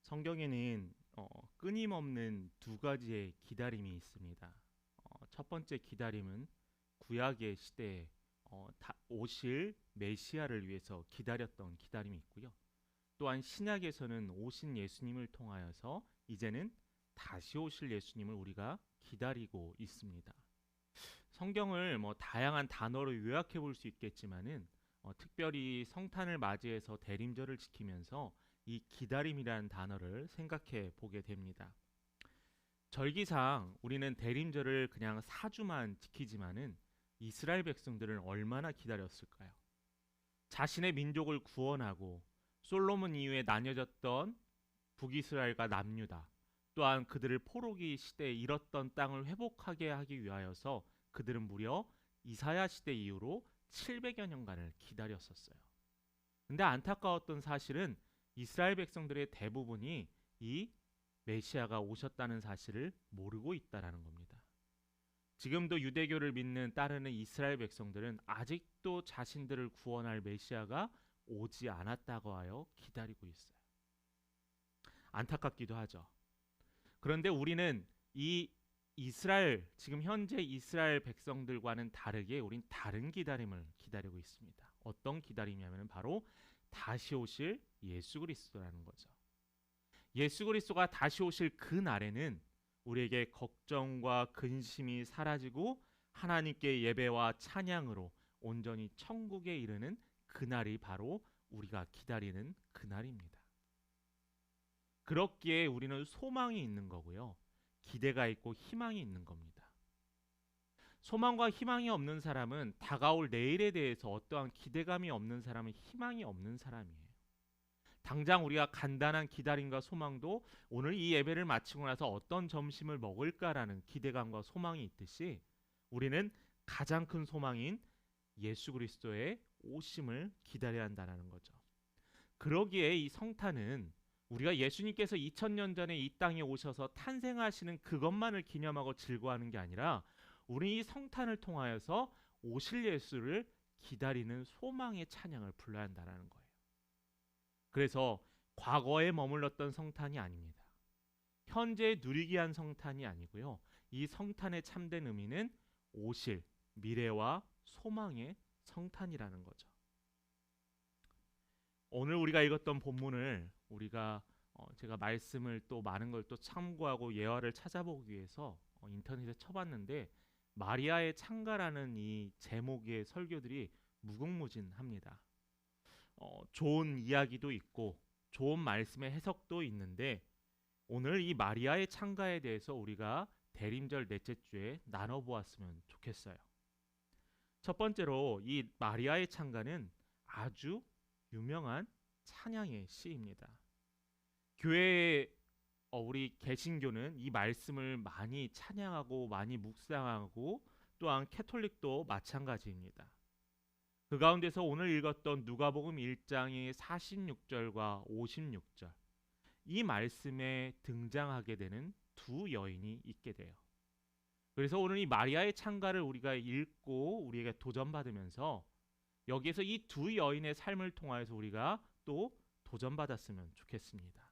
성경에는 끊임없는 두 가지의 기다림이 있습니다. 첫 번째 기다림은 구약의 시대에 오실 메시아를 위해서 기다렸던 기다림이 있고요. 또한 신약에서는 오신 예수님을 통하여서 이제는 다시 오실 예수님을 우리가 기다리고 있습니다. 성경을 다양한 단어로 요약해 볼 수 있겠지만은 특별히 성탄을 맞이해서 대림절을 지키면서 이 기다림이라는 단어를 생각해 보게 됩니다. 절기상 우리는 대림절을 그냥 4주만 지키지만은 이스라엘 백성들은 얼마나 기다렸을까요? 자신의 민족을 구원하고 솔로몬 이후에 나뉘어졌던 북이스라엘과 남유다, 또한 그들을 포로기 시대에 잃었던 땅을 회복하게 하기 위하여서 그들은 무려 이사야 시대 이후로 700여 년간을 기다렸었어요. 근데 안타까웠던 사실은 이스라엘 백성들의 대부분이 이 메시아가 오셨다는 사실을 모르고 있다라는 겁니다. 지금도 유대교를 믿는 따르는 이스라엘 백성들은 아직도 자신들을 구원할 메시아가 오지 않았다고 하여 기다리고 있어요. 안타깝기도 하죠. 그런데 우리는 이 이스라엘, 지금 현재 이스라엘 백성들과는 다르게 우린 다른 기다림을 기다리고 있습니다. 어떤 기다림이냐면 바로 다시 오실 예수 그리스도라는 거죠. 예수 그리스도가 다시 오실 그 날에는 우리에게 걱정과 근심이 사라지고 하나님께 예배와 찬양으로 온전히 천국에 이르는 그날이 바로 우리가 기다리는 그날입니다. 그렇기에 우리는 소망이 있는 거고요. 기대가 있고 희망이 있는 겁니다. 소망과 희망이 없는 사람은 다가올 내일에 대해서 어떠한 기대감이 없는 사람은 희망이 없는 사람이에요. 당장 우리가 간단한 기다림과 소망도 오늘 이 예배를 마치고 나서 어떤 점심을 먹을까라는 기대감과 소망이 있듯이 우리는 가장 큰 소망인 예수 그리스도의 오심을 기다려야 한다는 거죠. 그러기에 이 성탄은 우리가 예수님께서 2000년 전에 이 땅에 오셔서 탄생하시는 그것만을 기념하고 즐거워하는 게 아니라 우리 이 성탄을 통하여서 오실 예수를 기다리는 소망의 찬양을 불러야 한다는 거예요. 그래서 과거에 머물렀던 성탄이 아닙니다. 현재 누리기 한 성탄이 아니고요. 이 성탄의 참된 의미는 오실 미래와 소망의 성탄이라는 거죠. 오늘 우리가 읽었던 본문을 우리가 제가 말씀을 또 많은 걸 또 참고하고 예화를 찾아보기 위해서 인터넷에 쳐봤는데 마리아의 창가라는 이 제목의 설교들이 무궁무진합니다. 좋은 이야기도 있고 좋은 말씀의 해석도 있는데 오늘 이 마리아의 창가에 대해서 우리가 대림절 넷째 주에 나눠보았으면 좋겠어요. 첫 번째로 이 마리아의 창가는 아주 유명한 찬양의 시입니다. 교회에 우리 개신교는 이 말씀을 많이 찬양하고 많이 묵상하고 또한 캐톨릭도 마찬가지입니다. 그 가운데서 오늘 읽었던 누가복음 1장의 46절과 56절 이 말씀에 등장하게 되는 두 여인이 있게 돼요. 그래서 오늘 이 마리아의 창가를 우리가 읽고 우리에게 도전받으면서 여기에서 이 두 여인의 삶을 통하여서 우리가 또 도전받았으면 좋겠습니다.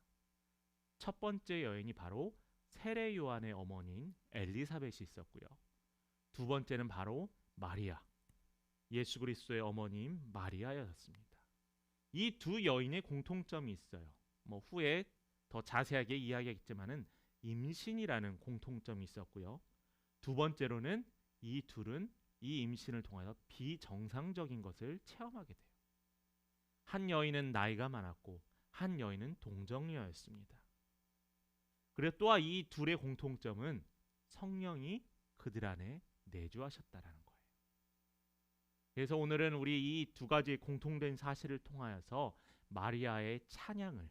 첫 번째 여인이 바로 세례 요한의 어머니인 엘리사벳이 있었고요. 두 번째는 바로 마리아, 예수 그리스도의 어머니인 마리아였습니다. 이 두 여인의 공통점이 있어요. 후에 더 자세하게 이야기하겠지만은 임신이라는 공통점이 있었고요. 두 번째로는 이 둘은 이 임신을 통하여 비정상적인 것을 체험하게 돼요. 한 여인은 나이가 많았고 한 여인은 동정녀였습니다. 그리고 또한 이 둘의 공통점은 성령이 그들 안에 내주하셨다라는 거예요. 그래서 오늘은 우리 이 두 가지 공통된 사실을 통하여서 마리아의 찬양을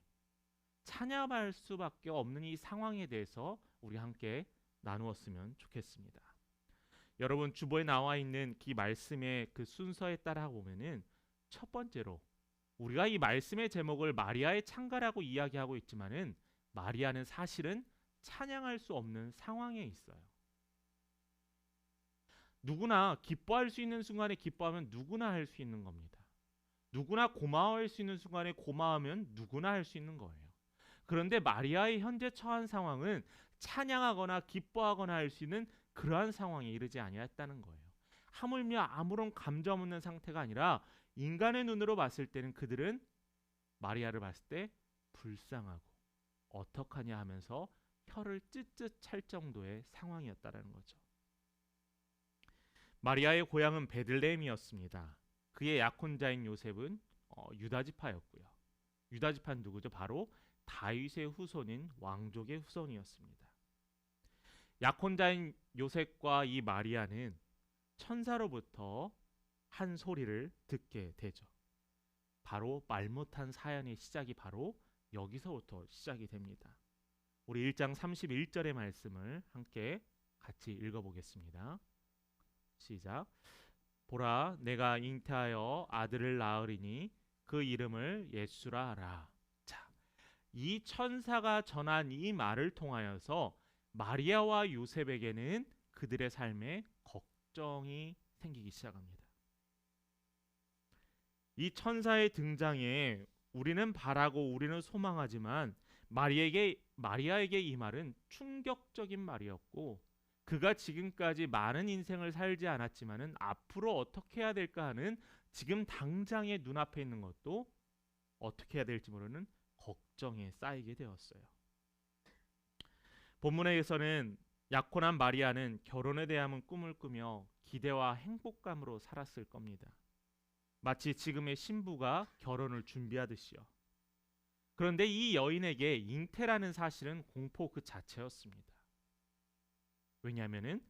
찬양할 수밖에 없는 이 상황에 대해서 우리 함께 나누었으면 좋겠습니다. 여러분 주보에 나와 있는 그 말씀의 그 순서에 따라 보면은 첫 번째로 우리가 이 말씀의 제목을 마리아의 창가라고 이야기하고 있지만은 마리아는 사실은 찬양할 수 없는 상황에 있어요. 누구나 기뻐할 수 있는 순간에 기뻐하면 누구나 할 수 있는 겁니다. 누구나 고마워할 수 있는 순간에 고마워하면 누구나 할 수 있는 거예요. 그런데 마리아의 현재 처한 상황은 찬양하거나 기뻐하거나 할 수 있는 그러한 상황에 이르지 아니했다는 거예요. 하물며 아무런 감정 없는 상태가 아니라 인간의 눈으로 봤을 때는 그들은 마리아를 봤을 때 불쌍하고 어떡하냐 하면서 혀를 찢찢 찰 정도의 상황이었다라는 거죠. 마리아의 고향은 베들레헴이었습니다. 그의 약혼자인 요셉은 유다 지파였고요. 유다 지파는 누구죠? 바로 다윗의 후손인 왕족의 후손이었습니다. 약혼자인 요셉과 이 마리아는 천사로부터 한 소리를 듣게 되죠. 바로 말 못한 사연의 시작이 바로 여기서부터 시작이 됩니다. 우리 1장 31절의 말씀을 함께 같이 읽어보겠습니다. 시작. 보라, 내가 잉태하여 아들을 낳으리니 그 이름을 예수라 하라. 자, 이 천사가 전한 이 말을 통하여서 마리아와 요셉에게는 그들의 삶에 걱정이 생기기 시작합니다. 이 천사의 등장에 우리는 바라고 우리는 소망하지만 마리아에게 이 말은 충격적인 말이었고, 그가 지금까지 많은 인생을 살지 않았지만은 앞으로 어떻게 해야 될까 하는 지금 당장의 눈앞에 있는 것도 어떻게 해야 될지 모르는 걱정에 쌓이게 되었어요. 본문에서는 약혼한 마리아는 결혼에 대한 꿈을 꾸며 기대와 행복감으로 살았을 겁니다. 마치 지금의 신부가 결혼을 준비하듯이요. 그런데 이 여인에게 잉태라는 사실은 공포 그 자체였습니다. 왜냐하면은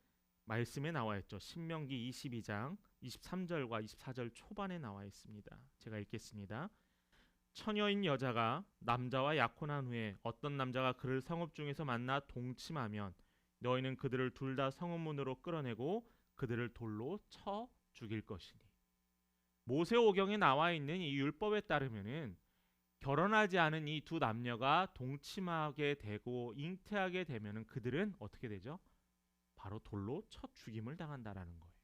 말씀에 나와 있죠. 신명기 22장 23절과 24절 초반에 나와 있습니다. 제가 읽겠습니다. 처녀인 여자가 남자와 약혼한 후에 어떤 남자가 그를 성읍 중에서 만나 동침하면 너희는 그들을 둘 다 성읍문으로 끌어내고 그들을 돌로 쳐 죽일 것이니. 모세오경에 나와 있는 이 율법에 따르면은 결혼하지 않은 이 두 남녀가 동침하게 되고 잉태하게 되면은 그들은 어떻게 되죠? 바로 돌로 쳐 죽임을 당한다라는 거예요.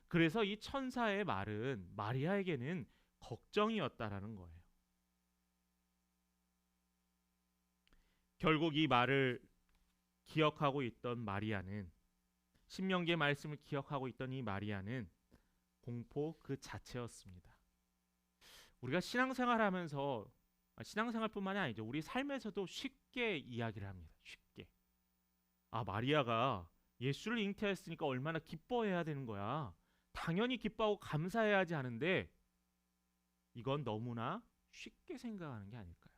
그래서 이 천사의 말은 마리아에게는 걱정이었다라는 거예요. 결국 이 말을 기억하고 있던 마리아는, 신명기의 말씀을 기억하고 있던 이 마리아는 공포 그 자체였습니다. 우리가 신앙생활하면서 신앙생활뿐만이 아니죠. 우리 삶에서도 쉽게 이야기를 합니다. 쉽게. 마리아가 예수를 잉태했으니까 얼마나 기뻐해야 되는 거야. 당연히 기뻐하고 감사해야지 하는데 이건 너무나 쉽게 생각하는 게 아닐까요?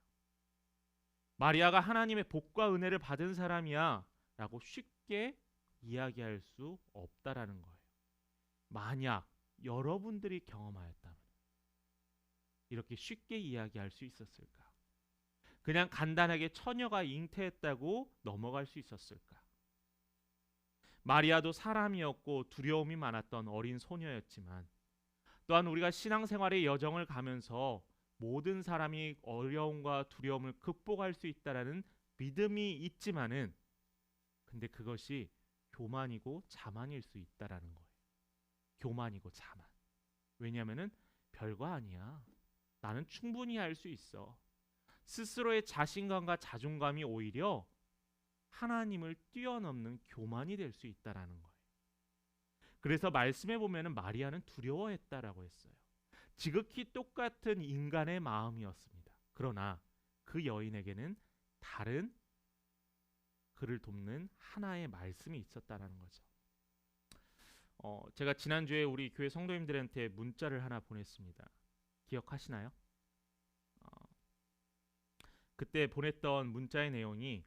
마리아가 하나님의 복과 은혜를 받은 사람이야 라고 쉽게 이야기할 수 없다라는 거예요. 만약 여러분들이 경험하였다면 이렇게 쉽게 이야기할 수 있었을까? 그냥 간단하게 처녀가 잉태했다고 넘어갈 수 있었을까? 마리아도 사람이었고 두려움이 많았던 어린 소녀였지만, 또한 우리가 신앙생활의 여정을 가면서 모든 사람이 어려움과 두려움을 극복할 수 있다라는 믿음이 있지만은, 근데 그것이 교만이고 자만일 수 있다라는 거예요. 교만이고 자만. 왜냐하면은 별거 아니야. 나는 충분히 할 수 있어. 스스로의 자신감과 자존감이 오히려 하나님을 뛰어넘는 교만이 될 수 있다라는 거예요. 그래서 말씀에 보면은 마리아는 두려워했다라고 했어요. 지극히 똑같은 인간의 마음이었습니다. 그러나 그 여인에게는 다른 그를 돕는 하나의 말씀이 있었다라는 거죠. 제가 지난주에 우리 교회 성도님들한테 문자를 하나 보냈습니다. 기억하시나요? 그때 보냈던 문자의 내용이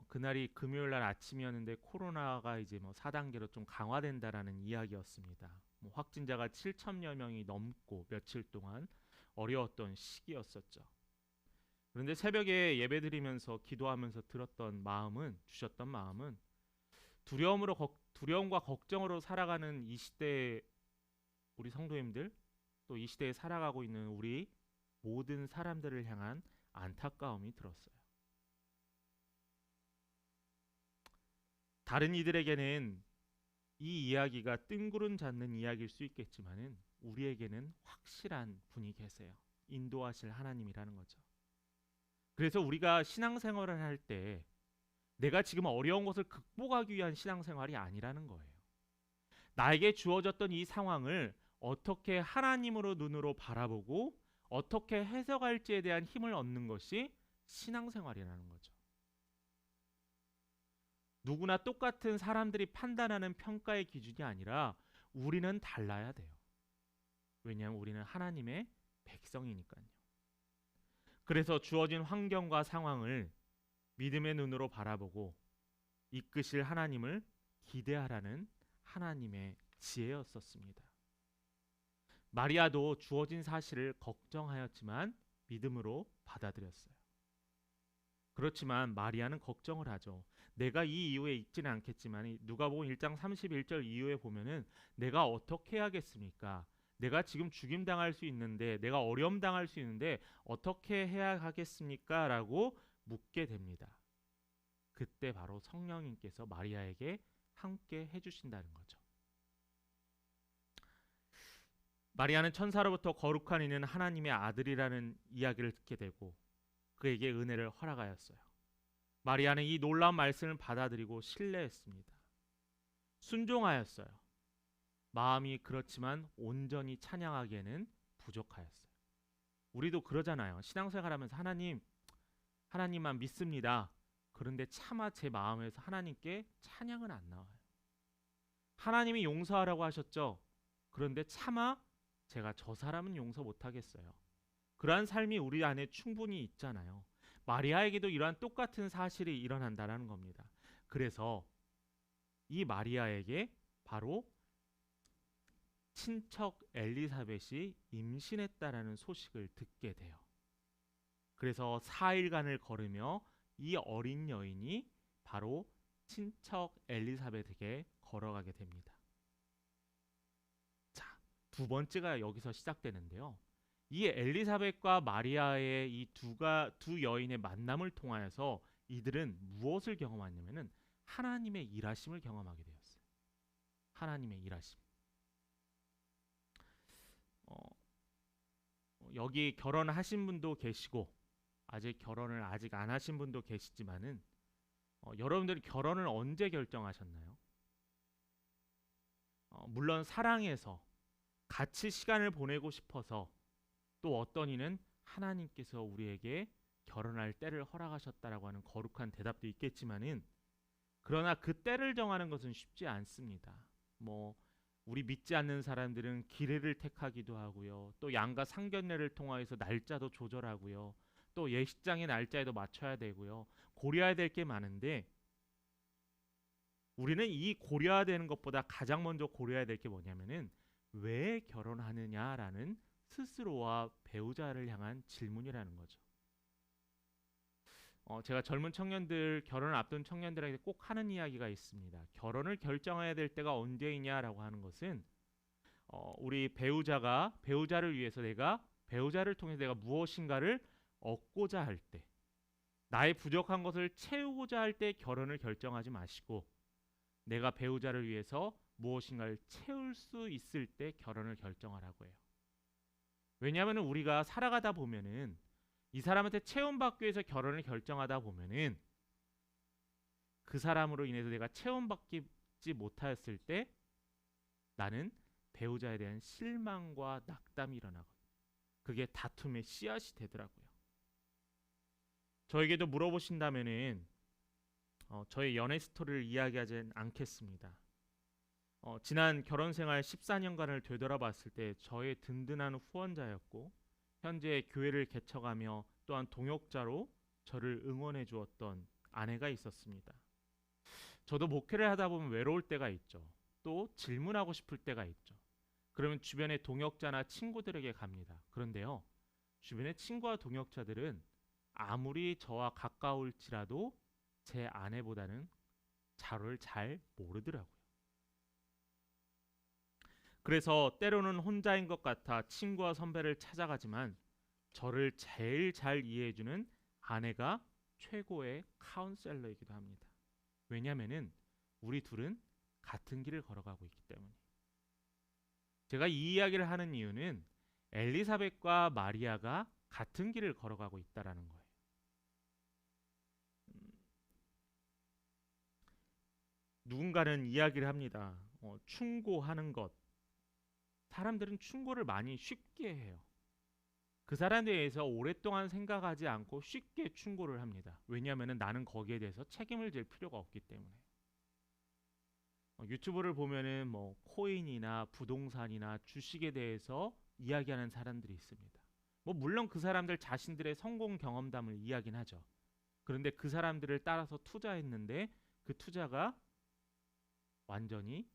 그날이 금요일 날 아침이었는데 코로나가 이제 4단계로 좀 강화된다라는 이야기였습니다. 확진자가 7천여 명이 넘고 며칠 동안 어려웠던 시기였었죠. 그런데 새벽에 예배드리면서 기도하면서 주셨던 마음은 두려움과 걱정으로 살아가는 이 시대의 우리 성도님들, 또 이 시대에 살아가고 있는 우리 모든 사람들을 향한 안타까움이 들었어요. 다른 이들에게는 이 이야기가 뜬구름 잡는 이야기일 수 있겠지만은 우리에게는 확실한 분이 계세요. 인도하실 하나님이라는 거죠. 그래서 우리가 신앙생활을 할 때 내가 지금 어려운 것을 극복하기 위한 신앙생활이 아니라는 거예요. 나에게 주어졌던 이 상황을 어떻게 하나님으로 눈으로 바라보고 어떻게 해석할지에 대한 힘을 얻는 것이 신앙생활이라는 거죠. 누구나 똑같은 사람들이 판단하는 평가의 기준이 아니라 우리는 달라야 돼요. 왜냐하면 우리는 하나님의 백성이니까요. 그래서 주어진 환경과 상황을 믿음의 눈으로 바라보고 이끄실 하나님을 기대하라는 하나님의 지혜였었습니다. 마리아도 주어진 사실을 걱정하였지만 믿음으로 받아들였어요. 그렇지만 마리아는 걱정을 하죠. 내가 이 이후에 있지는 않겠지만 누가복음 1장 31절 이후에 보면은 내가 어떻게 해야겠습니까? 내가 지금 죽임 당할 수 있는데 내가 어려움 당할 수 있는데 어떻게 해야 하겠습니까? 라고 묻게 됩니다. 그때 바로 성령님께서 마리아에게 함께 해주신다는 거죠. 마리아는 천사로부터 거룩한 이는 하나님의 아들이라는 이야기를 듣게 되고 그에게 은혜를 허락하였어요. 마리아는 이 놀라운 말씀을 받아들이고 신뢰했습니다. 순종하였어요. 마음이 그렇지만 온전히 찬양하기에는 부족하였어요. 우리도 그러잖아요. 신앙생활하면서 하나님만 믿습니다. 그런데 차마 제 마음에서 하나님께 찬양은 안 나와요. 하나님이 용서하라고 하셨죠. 그런데 차마 제가 저 사람은 용서 못하겠어요. 그러한 삶이 우리 안에 충분히 있잖아요. 마리아에게도 이러한 똑같은 사실이 일어난다는 겁니다. 그래서 이 마리아에게 바로 친척 엘리사벳이 임신했다라는 소식을 듣게 돼요. 그래서 4일간을 걸으며 이 어린 여인이 바로 친척 엘리사벳에게 걸어가게 됩니다. 자, 두 번째가 여기서 시작되는데요. 이 엘리사벳과 마리아의 이 두 여인의 만남을 통하여서 이들은 무엇을 경험하냐면은 하나님의 일하심을 경험하게 되었어요. 하나님의 일하심. 여기 결혼하신 분도 계시고 아직 결혼을 아직 안 하신 분도 계시지만은 여러분들이 결혼을 언제 결정하셨나요? 물론 사랑해서 같이 시간을 보내고 싶어서 또 어떤 이는 하나님께서 우리에게 결혼할 때를 허락하셨다라고 하는 거룩한 대답도 있겠지만은 그러나 그 때를 정하는 것은 쉽지 않습니다. 우리 믿지 않는 사람들은 기례를 택하기도 하고요. 또 양가 상견례를 통하여서 날짜도 조절하고요. 또 예식장의 날짜에도 맞춰야 되고요. 고려해야 될 게 많은데 우리는 이 고려해야 되는 것보다 가장 먼저 고려해야 될 게 뭐냐면은 왜 결혼하느냐라는 스스로와 배우자를 향한 질문이라는 거죠. 제가 젊은 청년들, 결혼을 앞둔 청년들에게 꼭 하는 이야기가 있습니다. 결혼을 결정해야 될 때가 언제이냐라고 하는 것은 우리 배우자를 위해서 배우자를 통해서 내가 무엇인가를 얻고자 할 때, 나의 부족한 것을 채우고자 할 때 결혼을 결정하지 마시고 내가 배우자를 위해서 무엇인가를 채울 수 있을 때 결혼을 결정하라고 해요. 왜냐하면 우리가 살아가다 보면은 이 사람한테 체험받기 위해서 결혼을 결정하다 보면은 그 사람으로 인해서 내가 체험받지 못하였을 때 나는 배우자에 대한 실망과 낙담이 일어나거든요. 그게 다툼의 씨앗이 되더라고요. 저에게도 물어보신다면은 저의 연애 스토리를 이야기하진 않겠습니다. 지난 결혼 생활 14년간을 되돌아봤을 때 저의 든든한 후원자였고 현재 교회를 개척하며 또한 동역자로 저를 응원해 주었던 아내가 있었습니다. 저도 목회를 하다 보면 외로울 때가 있죠. 또 질문하고 싶을 때가 있죠. 그러면 주변의 동역자나 친구들에게 갑니다. 그런데요, 주변의 친구와 동역자들은 아무리 저와 가까울지라도 제 아내보다는 저를 잘 모르더라고요. 그래서 때로는 혼자인 것 같아 친구와 선배를 찾아가지만 저를 제일 잘 이해해주는 아내가 최고의 카운셀러이기도 합니다. 왜냐하면은 우리 둘은 같은 길을 걸어가고 있기 때문에. 제가 이 이야기를 하는 이유는 엘리사벳과 마리아가 같은 길을 걸어가고 있다라는 거예요. 누군가는 이야기를 합니다. 충고하는 것. 사람들은 충고를 많이 쉽게 해요. 그 사람에 대해서 오랫동안 생각하지 않고 쉽게 충고를 합니다. 왜냐하면 나는 거기에 대해서 책임을 질 필요가 없기 때문에. 유튜브를 보면은 뭐 코인이나 부동산이나 주식에 대해서 이야기하는 사람들이 있습니다. 뭐 물론 그 사람들 자신들의 성공 경험담을 이야기는 하죠. 그런데 그 사람들을 따라서 투자했는데 그 투자가 완전히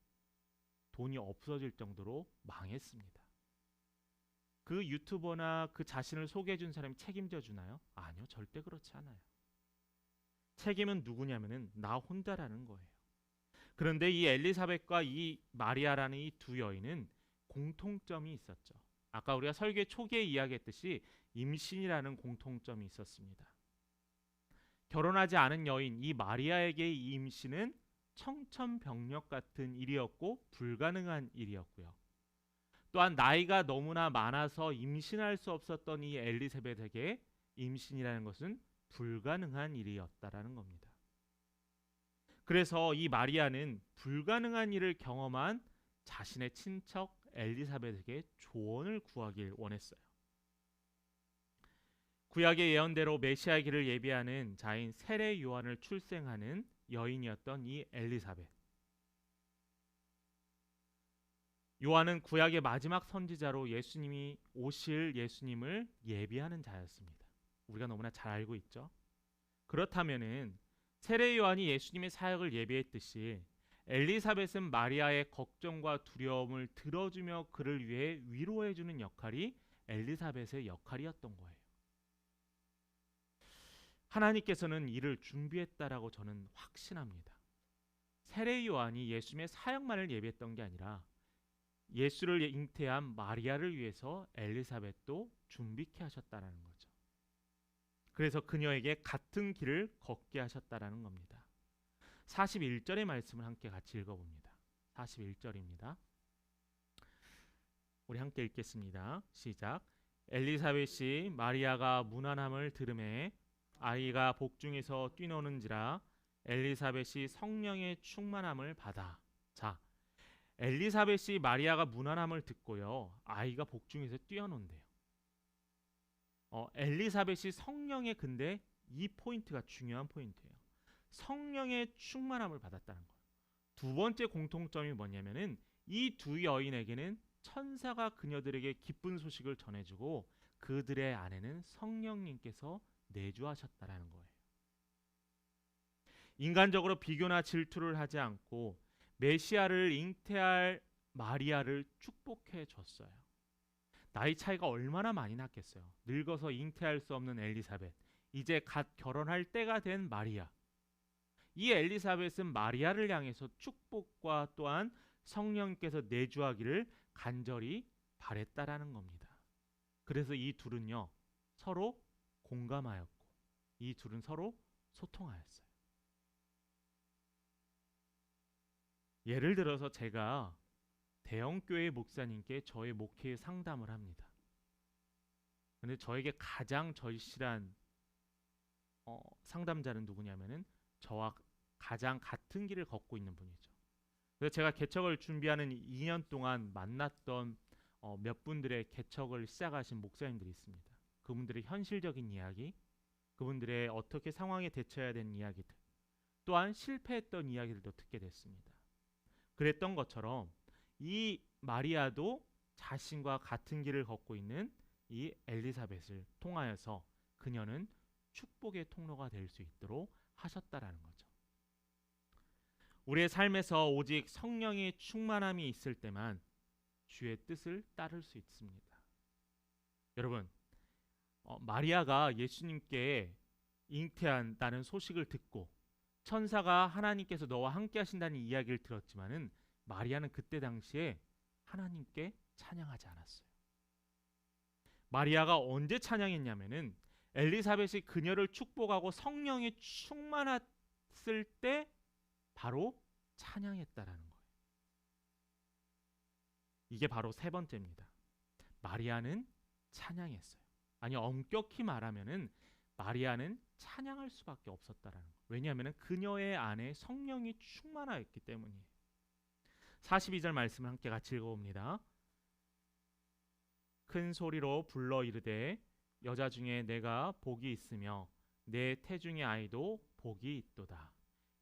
돈이 없어질 정도로 망했습니다. 그 유튜버나 그 자신을 소개해 준 사람이 책임져 주나요? 아니요, 절대 그렇지 않아요. 책임은 누구냐면은 나 혼자라는 거예요. 그런데 이 엘리사벳과 이 마리아라는 이 두 여인은 공통점이 있었죠. 아까 우리가 설계 초기에 이야기했듯이 임신이라는 공통점이 있었습니다. 결혼하지 않은 여인 이 마리아에게 이 임신은 청천벽력 같은 일이었고 불가능한 일이었고요. 또한 나이가 너무나 많아서 임신할 수 없었던 이 엘리사벳에게 임신이라는 것은 불가능한 일이었다라는 겁니다. 그래서 이 마리아는 불가능한 일을 경험한 자신의 친척 엘리사벳에게 조언을 구하길 원했어요. 구약의 예언대로 메시아의 길을 예비하는 자인 세례 요한을 출생하는 여인이었던 이 엘리사벳. 요한은 구약의 마지막 선지자로 예수님이 오실 예수님을 예비하는 자였습니다. 우리가 너무나 잘 알고 있죠. 그렇다면은 세례 요한이 예수님의 사역을 예비했듯이 엘리사벳은 마리아의 걱정과 두려움을 들어주며 그를 위해 위로해주는 역할이 엘리사벳의 역할이었던 거예요. 하나님께서는 이를 준비했다라고 저는 확신합니다. 세례 요한이 예수님의 사역만을 예비했던 게 아니라 예수를 잉태한 마리아를 위해서 엘리사벳도 준비케 하셨다라는 거죠. 그래서 그녀에게 같은 길을 걷게 하셨다라는 겁니다. 41절의 말씀을 함께 같이 읽어봅니다. 41절입니다. 우리 함께 읽겠습니다. 시작. 엘리사벳이 마리아가 문안함을 들음에 아이가 복중에서 뛰노는지라 엘리사벳이 성령의 충만함을 받아. 자, 엘리사벳이 마리아가 문안함을 듣고요, 아이가 복중에서 뛰어논대요. 엘리사벳이 성령의, 근데 이 포인트가 중요한 포인트예요. 성령의 충만함을 받았다는 거예요. 두 번째 공통점이 뭐냐면은 이 두 여인에게는 천사가 그녀들에게 기쁜 소식을 전해주고 그들의 안에는 성령님께서 내주하셨다라는 거예요. 인간적으로 비교나 질투를 하지 않고 메시아를 잉태할 마리아를 축복해 줬어요. 나이 차이가 얼마나 많이 났겠어요. 늙어서 잉태할 수 없는 엘리사벳, 이제 갓 결혼할 때가 된 마리아. 이 엘리사벳은 마리아를 향해서 축복과 또한 성령께서 내주하기를 간절히 바랬다라는 겁니다. 그래서 이 둘은요, 서로 공감하였고 이 둘은 서로 소통하였어요. 예를 들어서 제가 대형교회 목사님께 저의 목회 상담을 합니다. 근데 저에게 가장 절실한 상담자는 누구냐면은 저와 가장 같은 길을 걷고 있는 분이죠. 그래서 제가 개척을 준비하는 2년 동안 만났던 몇 분들의 개척을 시작하신 목사님들이 있습니다. 그분들의 현실적인 이야기, 그분들의 어떻게 상황에 대처해야 되는 이야기들, 또한 실패했던 이야기들도 듣게 됐습니다. 그랬던 것처럼 이 마리아도 자신과 같은 길을 걷고 있는 이 엘리사벳을 통하여서 그녀는 축복의 통로가 될 수 있도록 하셨다라는 거죠. 우리의 삶에서 오직 성령의 충만함이 있을 때만 주의 뜻을 따를 수 있습니다. 여러분, 마리아가 예수님께 잉태한다는 소식을 듣고 천사가 하나님께서 너와 함께 하신다는 이야기를 들었지만은 마리아는 그때 당시에 하나님께 찬양하지 않았어요. 마리아가 언제 찬양했냐면은 엘리사벳이 그녀를 축복하고 성령이 충만했을 때 바로 찬양했다라는 거예요. 이게 바로 세 번째입니다. 마리아는 찬양했어요. 아니, 엄격히 말하면은 마리아는 찬양할 수밖에 없었다라는 거예요. 왜냐하면 그녀의 안에 성령이 충만하였기 때문이에요. 42절 말씀을 함께 같이 읽어봅니다. 큰 소리로 불러 이르되 여자 중에 내가 복이 있으며 내 태중의 아이도 복이 있도다.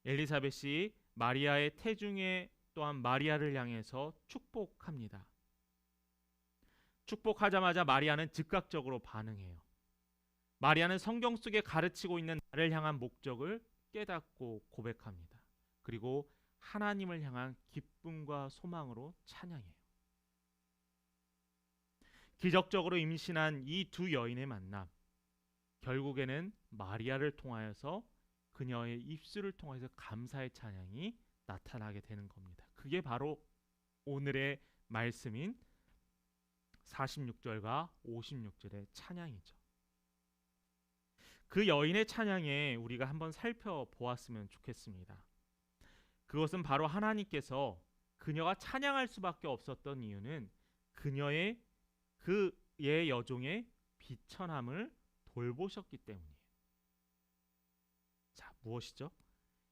엘리사벳이 마리아의 태중에 또한 마리아를 향해서 축복합니다. 축복하자마자 마리아는 즉각적으로 반응해요. 마리아는 성경 속에 가르치고 있는 나를 향한 목적을 깨닫고 고백합니다. 그리고 하나님을 향한 기쁨과 소망으로 찬양해요. 기적적으로 임신한 이 두 여인의 만남, 결국에는 마리아를 통하여서 그녀의 입술을 통해서 감사의 찬양이 나타나게 되는 겁니다. 그게 바로 오늘의 말씀인 46절과 56절의 찬양이죠. 그 여인의 찬양에 우리가 한번 살펴보았으면 좋겠습니다. 그것은 바로 하나님께서 그녀가 찬양할 수밖에 없었던 이유는 그의 여종의 비천함을 돌보셨기 때문이에요. 자, 무엇이죠?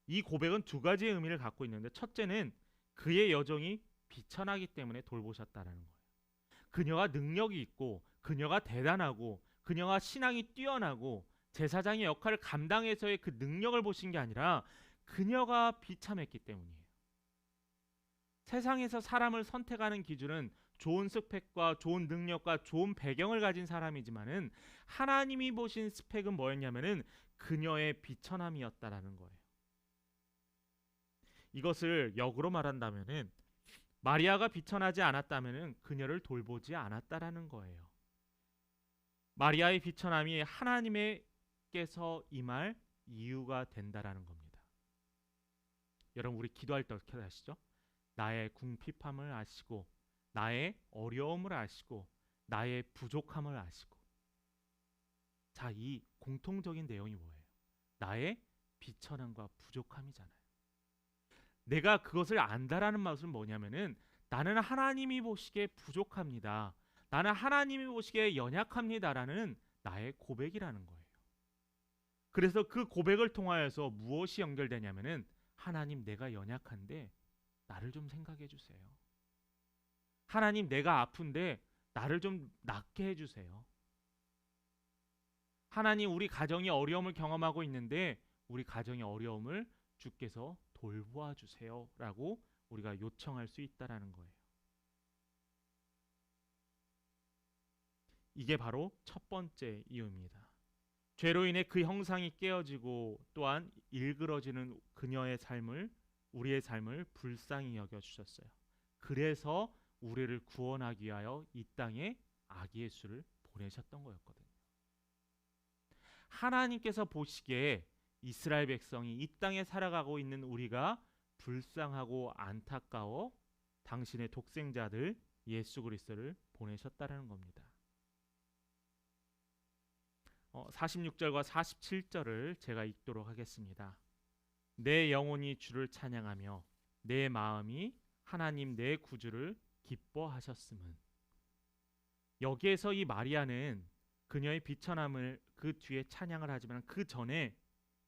이 고백은 두 가지의 의미를 갖고 있는데, 첫째는 그의 여종이 비천하기 때문에 돌보셨다는 거예요. 그녀가 능력이 있고 그녀가 대단하고 그녀가 신앙이 뛰어나고 제사장의 역할을 감당해서의 그 능력을 보신 게 아니라 그녀가 비참했기 때문이에요. 세상에서 사람을 선택하는 기준은 좋은 스펙과 좋은 능력과 좋은 배경을 가진 사람이지만은 하나님이 보신 스펙은 뭐였냐면은 그녀의 비천함이었다라는 거예요. 이것을 역으로 말한다면은 마리아가 비천하지 않았다면은 그녀를 돌보지 않았다라는 거예요. 마리아의 비천함이 하나님께서 임할 이유가 된다라는 겁니다. 여러분, 우리 기도할 때 어떻게 하시죠? 나의 궁핍함을 아시고 나의 어려움을 아시고 나의 부족함을 아시고. 자, 이 공통적인 내용이 뭐예요? 나의 비천함과 부족함이잖아요. 내가 그것을 안다라는 말은 뭐냐면은 나는 하나님이 보시기에 부족합니다. 나는 하나님이 보시기에 연약합니다라는 나의 고백이라는 거예요. 그래서 그 고백을 통하여서 무엇이 연결되냐면은 하나님, 내가 연약한데 나를 좀 생각해 주세요. 하나님, 내가 아픈데 나를 좀 낫게 해주세요. 하나님, 우리 가정이 어려움을 경험하고 있는데 우리 가정의 어려움을 주께서 돌보아 주세요 라고 우리가 요청할 수 있다라는 거예요. 이게 바로 첫 번째 이유입니다. 죄로 인해 그 형상이 깨어지고 또한 일그러지는 그녀의 삶을, 우리의 삶을 불쌍히 여겨주셨어요. 그래서 우리를 구원하기 위하여 이 땅에 아기 예수를 보내셨던 거였거든요. 하나님께서 보시기에 이스라엘 백성이 이 땅에 살아가고 있는 우리가 불쌍하고 안타까워 당신의 독생자들 예수 그리스도를 보내셨다는 겁니다. 46절과 47절을 제가 읽도록 하겠습니다. 내 영혼이 주를 찬양하며 내 마음이 하나님 내 구주를 기뻐하셨음은. 여기에서 이 마리아는 그녀의 비천함을 그 뒤에 찬양을 하지만 그 전에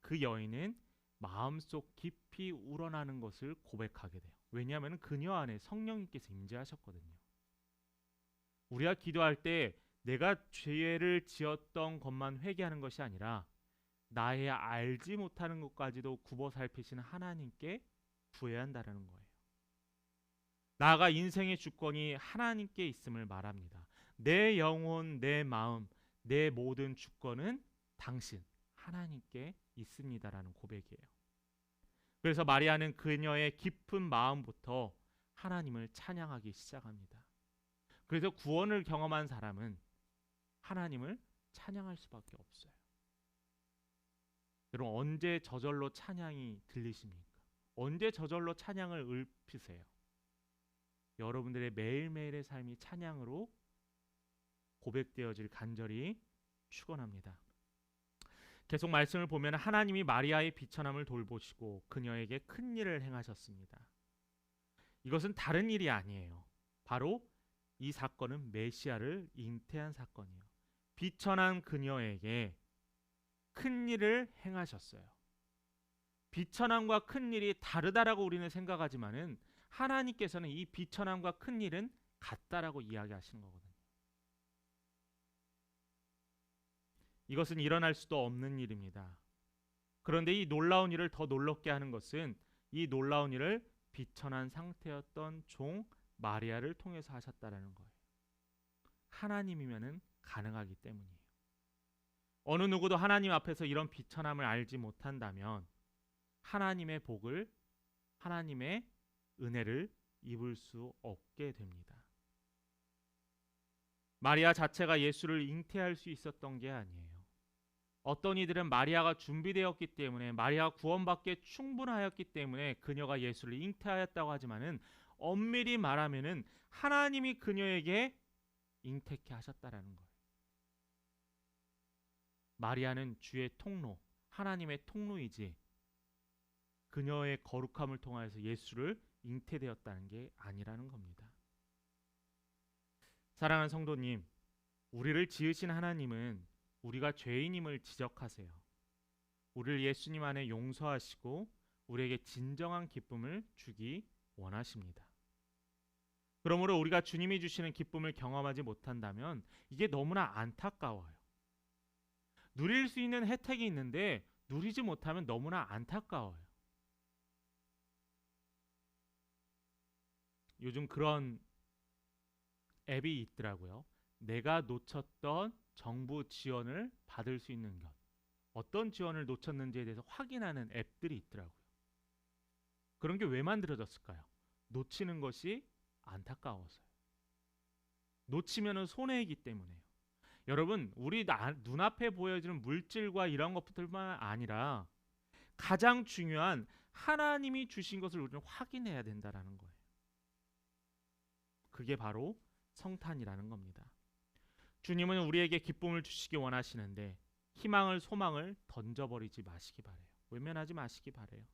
그 여인은 마음속 깊이 우러나는 것을 고백하게 돼요. 왜냐하면 그녀 안에 성령님께서 임재하셨거든요. 우리가 기도할 때 내가 죄를 지었던 것만 회개하는 것이 아니라 나의 알지 못하는 것까지도 굽어 살피시는 하나님께 구해야 한다는 거예요. 나아가 인생의 주권이 하나님께 있음을 말합니다. 내 영혼, 내 마음, 내 모든 주권은 당신 하나님께 있습니다라는 고백이에요. 그래서 마리아는 그녀의 깊은 마음부터 하나님을 찬양하기 시작합니다. 그래서 구원을 경험한 사람은 하나님을 찬양할 수밖에 없어요. 여러분, 언제 저절로 찬양이 들리십니까? 언제 저절로 찬양을 읊으세요? 여러분들의 매일매일의 삶이 찬양으로 고백되어질 간절히 축원합니다. 계속 말씀을 보면 하나님이 마리아의 비천함을 돌보시고 그녀에게 큰 일을 행하셨습니다. 이것은 다른 일이 아니에요. 바로 이 사건은 메시아를 잉태한 사건이에요. 비천한 그녀에게 큰 일을 행하셨어요. 비천함과 큰 일이 다르다라고 우리는 생각하지만은 하나님께서는 이 비천함과 큰 일은 같다라고 이야기하시는 거거든요. 이것은 일어날 수도 없는 일입니다. 그런데 이 놀라운 일을 더 놀랍게 하는 것은 이 놀라운 일을 비천한 상태였던 종 마리아를 통해서 하셨다라는 거예요. 하나님이면은 가능하기 때문이에요. 어느 누구도 하나님 앞에서 이런 비천함을 알지 못한다면 하나님의 복을, 하나님의 은혜를 입을 수 없게 됩니다. 마리아 자체가 예수를 잉태할 수 있었던 게 아니에요. 어떤 이들은 마리아가 준비되었기 때문에, 마리아가 구원받기에 충분하였기 때문에 그녀가 예수를 잉태하였다고 하지만은 엄밀히 말하면은 하나님이 그녀에게 잉태케 하셨다라는 거예요. 마리아는 주의 통로, 하나님의 통로이지 그녀의 거룩함을 통하여서 예수를 잉태되었다는 게 아니라는 겁니다. 사랑하는 성도님, 우리를 지으신 하나님은 우리가 죄인임을 지적하세요. 우리를 예수님 안에 용서하시고 우리에게 진정한 기쁨을 주기 원하십니다. 그러므로 우리가 주님이 주시는 기쁨을 경험하지 못한다면 이게 너무나 안타까워요. 누릴 수 있는 혜택이 있는데 누리지 못하면 너무나 안타까워요. 요즘 그런 앱이 있더라고요. 내가 놓쳤던 정부 지원을 받을 수 있는 것, 어떤 지원을 놓쳤는지에 대해서 확인하는 앱들이 있더라고요. 그런 게 왜 만들어졌을까요? 놓치는 것이 안타까워서요. 놓치면은 손해이기 때문에요. 여러분, 우리 눈앞에 보여지는 물질과 이런 것들만 아니라 가장 중요한 하나님이 주신 것을 우리는 확인해야 된다라는 거예요. 그게 바로 성탄이라는 겁니다. 주님은 우리에게 기쁨을 주시기 원하시는데 희망을, 소망을 던져버리지 마시기 바래요. 외면하지 마시기 바래요.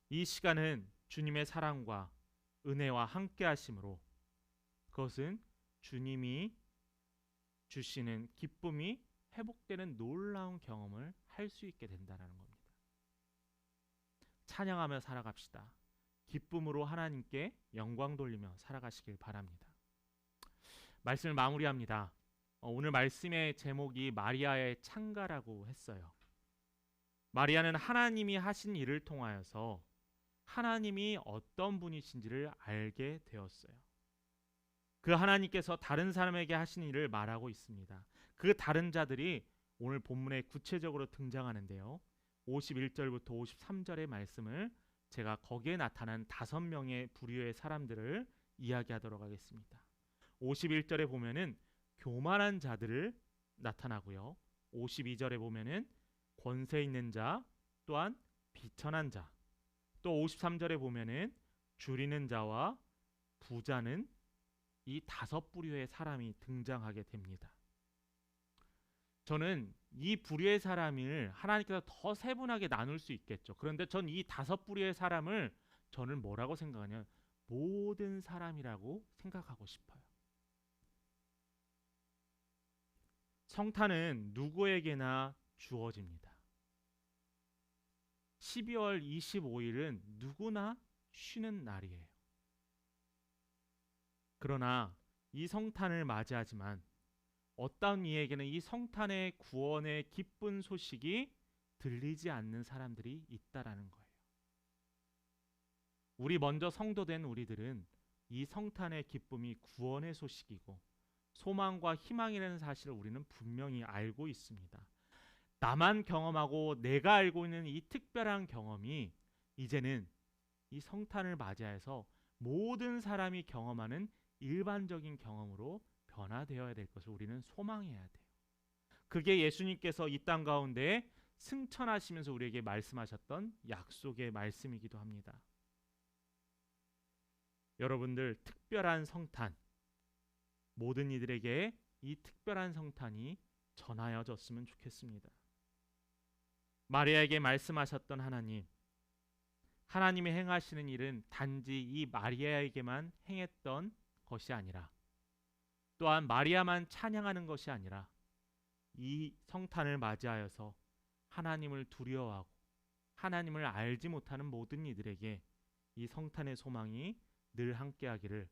이 시간은 주님의 사랑과 은혜와 함께 하심으로 그것은 주님이 주시는 기쁨이 회복되는 놀라운 경험을 할 수 있게 된다는 겁니다. 찬양하며 살아갑시다. 기쁨으로 하나님께 영광 돌리며 살아가시길 바랍니다. 말씀을 마무리합니다. 오늘 말씀의 제목이 마리아의 창가라고 했어요. 마리아는 하나님이 하신 일을 통하여서 하나님이 어떤 분이신지를 알게 되었어요. 그 하나님께서 다른 사람에게 하신 일을 말하고 있습니다. 그 다른 자들이 오늘 본문에 구체적으로 등장하는데요. 51절부터 53절의 말씀을 제가 거기에 나타난 5명의 부류의 사람들을 이야기하도록 하겠습니다. 51절에 보면은 교만한 자들을 나타나고요. 52절에 보면은 권세 있는 자, 또한 비천한 자, 또 53절에 보면은 줄이는 자와 부자는 이 5부류의 사람이 등장하게 됩니다. 저는 이 부류의 사람을 하나님께서 더 세분하게 나눌 수 있겠죠. 그런데 전 이 5부류의 사람을 저는 뭐라고 생각하냐? 모든 사람이라고 생각하고 싶어요. 성탄은 누구에게나 주어집니다. 12월 25일은 누구나 쉬는 날이에요. 그러나 이 성탄을 맞이하지만 어떤 이에게는 이 성탄의 구원의 기쁜 소식이 들리지 않는 사람들이 있다라는 거예요. 우리 먼저 성도된 우리들은 이 성탄의 기쁨이 구원의 소식이고 소망과 희망이라는 사실을 우리는 분명히 알고 있습니다. 나만 경험하고 내가 알고 있는 이 특별한 경험이 이제는 이 성탄을 맞이해서 모든 사람이 경험하는 일반적인 경험으로 변화되어야 될 것을 우리는 소망해야 돼요. 그게 예수님께서 이 땅 가운데 승천하시면서 우리에게 말씀하셨던 약속의 말씀이기도 합니다. 여러분들 특별한 성탄, 모든 이들에게 이 특별한 성탄이 전하여졌으면 좋겠습니다. 마리아에게 말씀하셨던 하나님, 하나님이 행하시는 일은 단지 이 마리아에게만 행했던 것이 아니라 또한 마리아만 찬양하는 것이 아니라 이 성탄을 맞이하여서 하나님을 두려워하고 하나님을 알지 못하는 모든 이들에게 이 성탄의 소망이 늘 함께하기를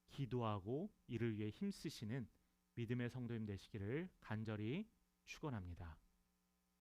기도하고 이를 위해 힘쓰시는 믿음의 성도님 되시기를 간절히 축원합니다.